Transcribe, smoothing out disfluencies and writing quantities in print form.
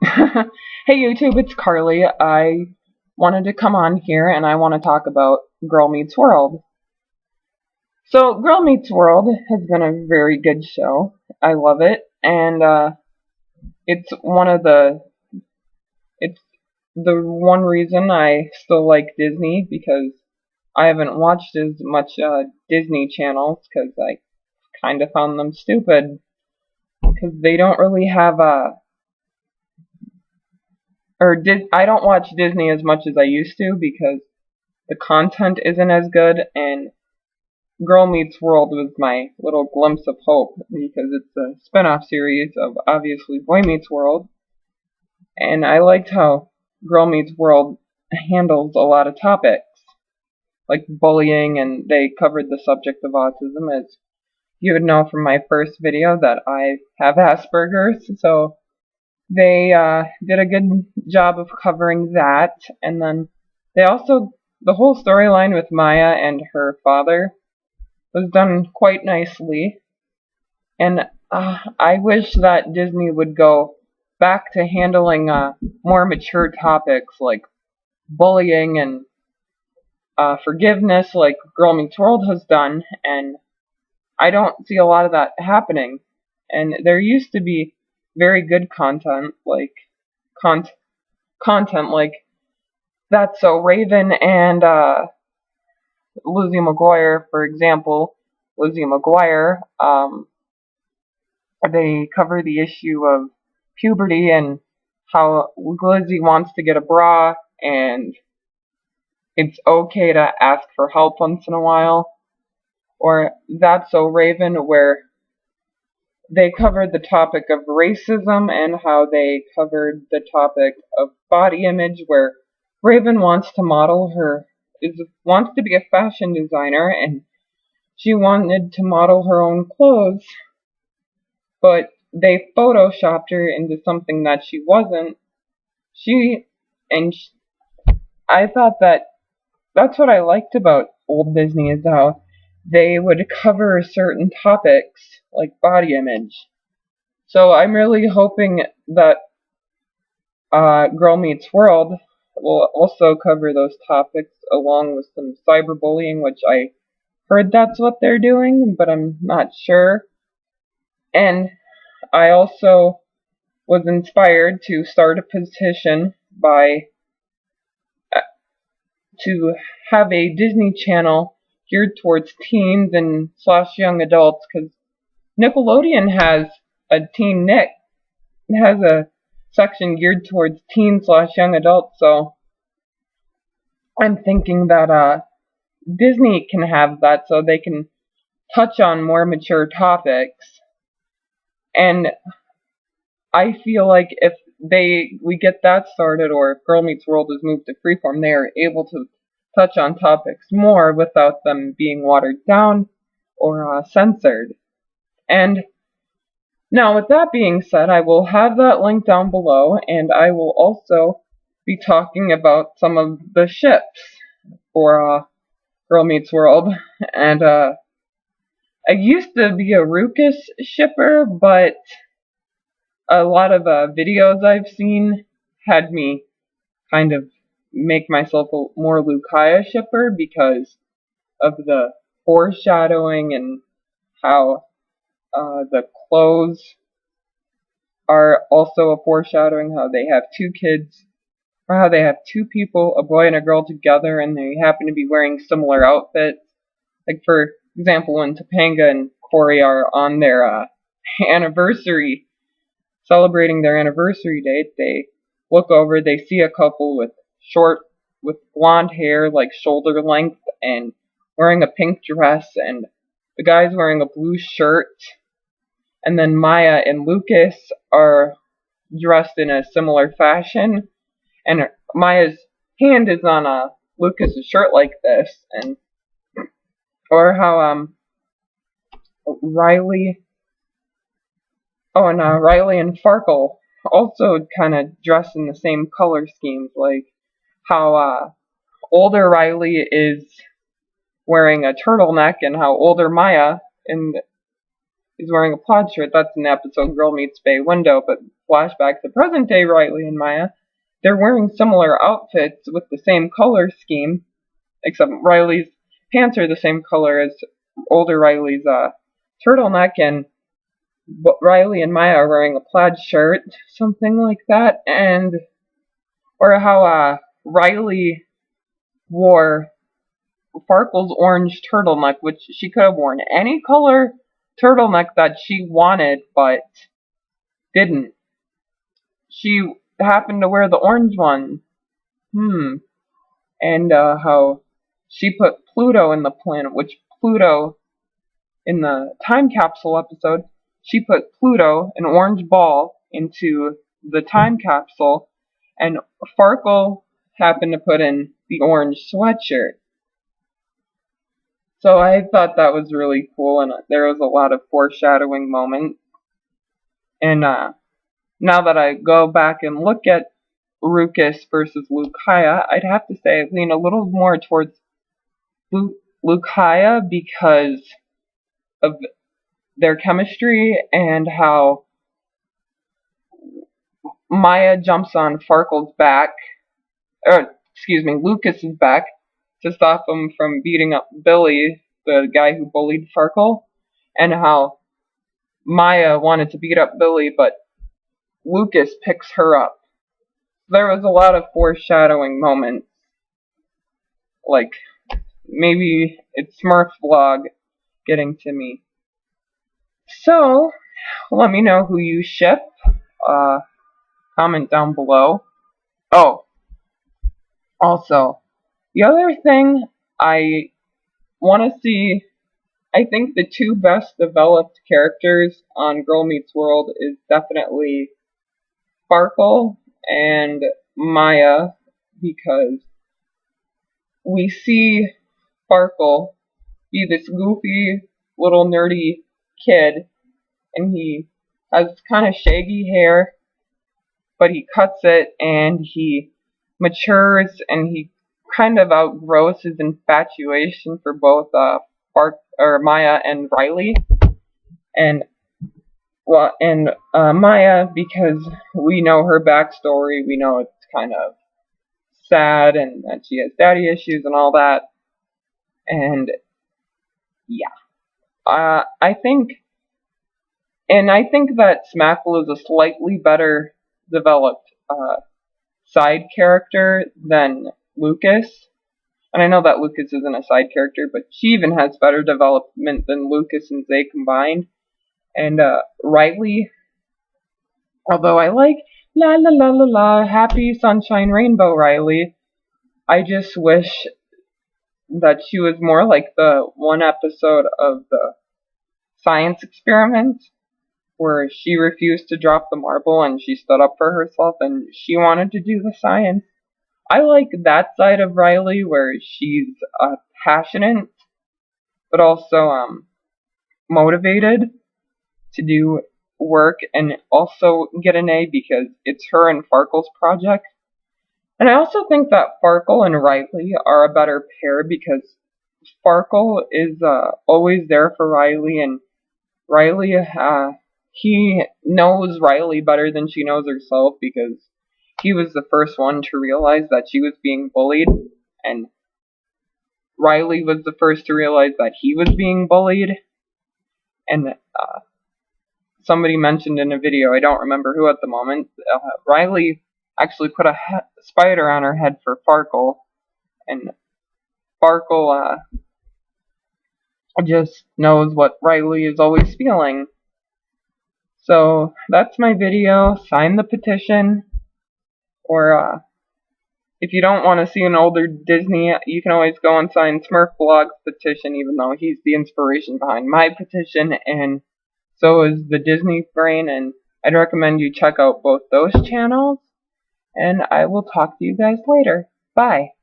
Hey YouTube, it's Carly. I wanted to come on here and I want to talk about Girl Meets World. So, Girl Meets World has been a very good show. I love it, and it's one of the it's the one reason I still like Disney because I haven't watched as much Disney channels because I kind of found them stupid because they don't really have I don't watch Disney as much as I used to because the content isn't as good, and Girl Meets World was my little glimpse of hope because it's a spin-off series of obviously Boy Meets World, and I liked how Girl Meets World handles a lot of topics like bullying, and they covered the subject of autism. As you would know from my first video that I have Asperger's, so they did a good job of covering that, and then they also the whole storyline with Maya and her father was done quite nicely, and I wish that Disney would go back to handling more mature topics like bullying and forgiveness, like Girl Meets World has done, and I don't see a lot of that happening. And there used to be very good con- content like That's So Raven and Lizzie McGuire, for example. Lizzie McGuire, they cover the issue of puberty and how Lizzie wants to get a bra and it's okay to ask for help once in a while. Or That's So Raven, where they covered the topic of racism and how they covered the topic of body image, where Raven wants to be a fashion designer, and she wanted to model her own clothes, but they photoshopped her into something that she wasn't. She and sh I thought that's what I liked about old Disney, is how they would cover certain topics like body image. So I'm really hoping that Girl Meets World will also cover those topics along with some cyberbullying, which I heard that's what they're doing, but I'm not sure. And I also was inspired to start a petition by uh, to have a Disney Channel geared towards teens and slash young adults, because Nickelodeon has has a section geared towards teen slash young adults. So I'm thinking that Disney can have that so they can touch on more mature topics. And I feel like if we get that started, or if Girl Meets World is moved to Freeform, they are able to touch on topics more without them being watered down or censored. And now, with that being said, I will have that link down below, and I will also be talking about some of the ships for Girl Meets World. And I used to be a Ruckus shipper, but a lot of videos I've seen had me kind of make myself a more Lucaya shipper because of the foreshadowing and how the clothes are also a foreshadowing, how they have two kids, or how they have two people, a boy and a girl together, and they happen to be wearing similar outfits. Like, for example, when Topanga and Corey are on their anniversary, celebrating their anniversary date, they look over, they see a couple with blonde hair, like shoulder length, and wearing a pink dress, and the guy's wearing a blue shirt, and then Maya and Lucas are dressed in a similar fashion, and Maya's hand is on Lucas's shirt like this, and or how Riley Riley and Farkle also kind of dress in the same color schemes, like how older Riley is wearing a turtleneck and how older Maya is wearing a plaid shirt. That's in the episode Girl Meets Bay Window, but flashback to present day Riley and Maya, they're wearing similar outfits with the same color scheme, except Riley's pants are the same color as older Riley's turtleneck, and Riley and Maya are wearing a plaid shirt, something like that, and or how Riley wore Farkle's orange turtleneck, which she could have worn any color turtleneck that she wanted, but didn't. She happened to wear the orange one. And how she put Pluto in the planet, which Pluto, in the time capsule episode, she put Pluto, an orange ball, into the time capsule, and Farkle happened to put in the orange sweatshirt. So I thought that was really cool, and there was a lot of foreshadowing moments. And now that I go back and look at Ruckus versus Lucaya, I'd have to say I lean a little more towards Lucaya because of their chemistry and how Maya jumps on Farkle's back, Lucas's back, to stop him from beating up Billy, the guy who bullied Farkle, and how Maya wanted to beat up Billy, but Lucas picks her up. There was a lot of foreshadowing moments, like maybe it's Smurf Vlog getting to me. So, let me know who you ship. Comment down below. Oh, also, the other thing I want to see, I think the two best developed characters on Girl Meets World is definitely Farkle and Maya, because we see Farkle be this goofy little nerdy kid, and he has kind of shaggy hair, but he cuts it and he matures and he kind of outgrows his infatuation for both Maya and Riley, and Maya, because we know her backstory, we know it's kind of sad and that she has daddy issues and all that, and yeah, I think that Smackle is a slightly better developed side character than Lucas. And I know that Lucas isn't a side character, but she even has better development than Lucas and Zay combined. And Riley, although I like la la la la la, happy sunshine rainbow Riley, I just wish that she was more like the one episode of the science experiment where she refused to drop the marble and she stood up for herself and she wanted to do the science. I like that side of Riley where she's passionate but also motivated to do work and also get an A because it's her and Farkle's project. And I also think that Farkle and Riley are a better pair because Farkle is always there for Riley, and Riley, he knows Riley better than she knows herself because he was the first one to realize that she was being bullied, and Riley was the first to realize that he was being bullied. And somebody mentioned in a video, I don't remember who at the moment, Riley actually put a spider on her head for Farkle, and Farkle just knows what Riley is always feeling. So that's my video. Sign the petition, or if you don't want to see an older Disney, you can always go and sign Smurf Vlog's petition, even though he's the inspiration behind my petition, and so is the Disney Brain, and I'd recommend you check out both those channels, and I will talk to you guys later. Bye.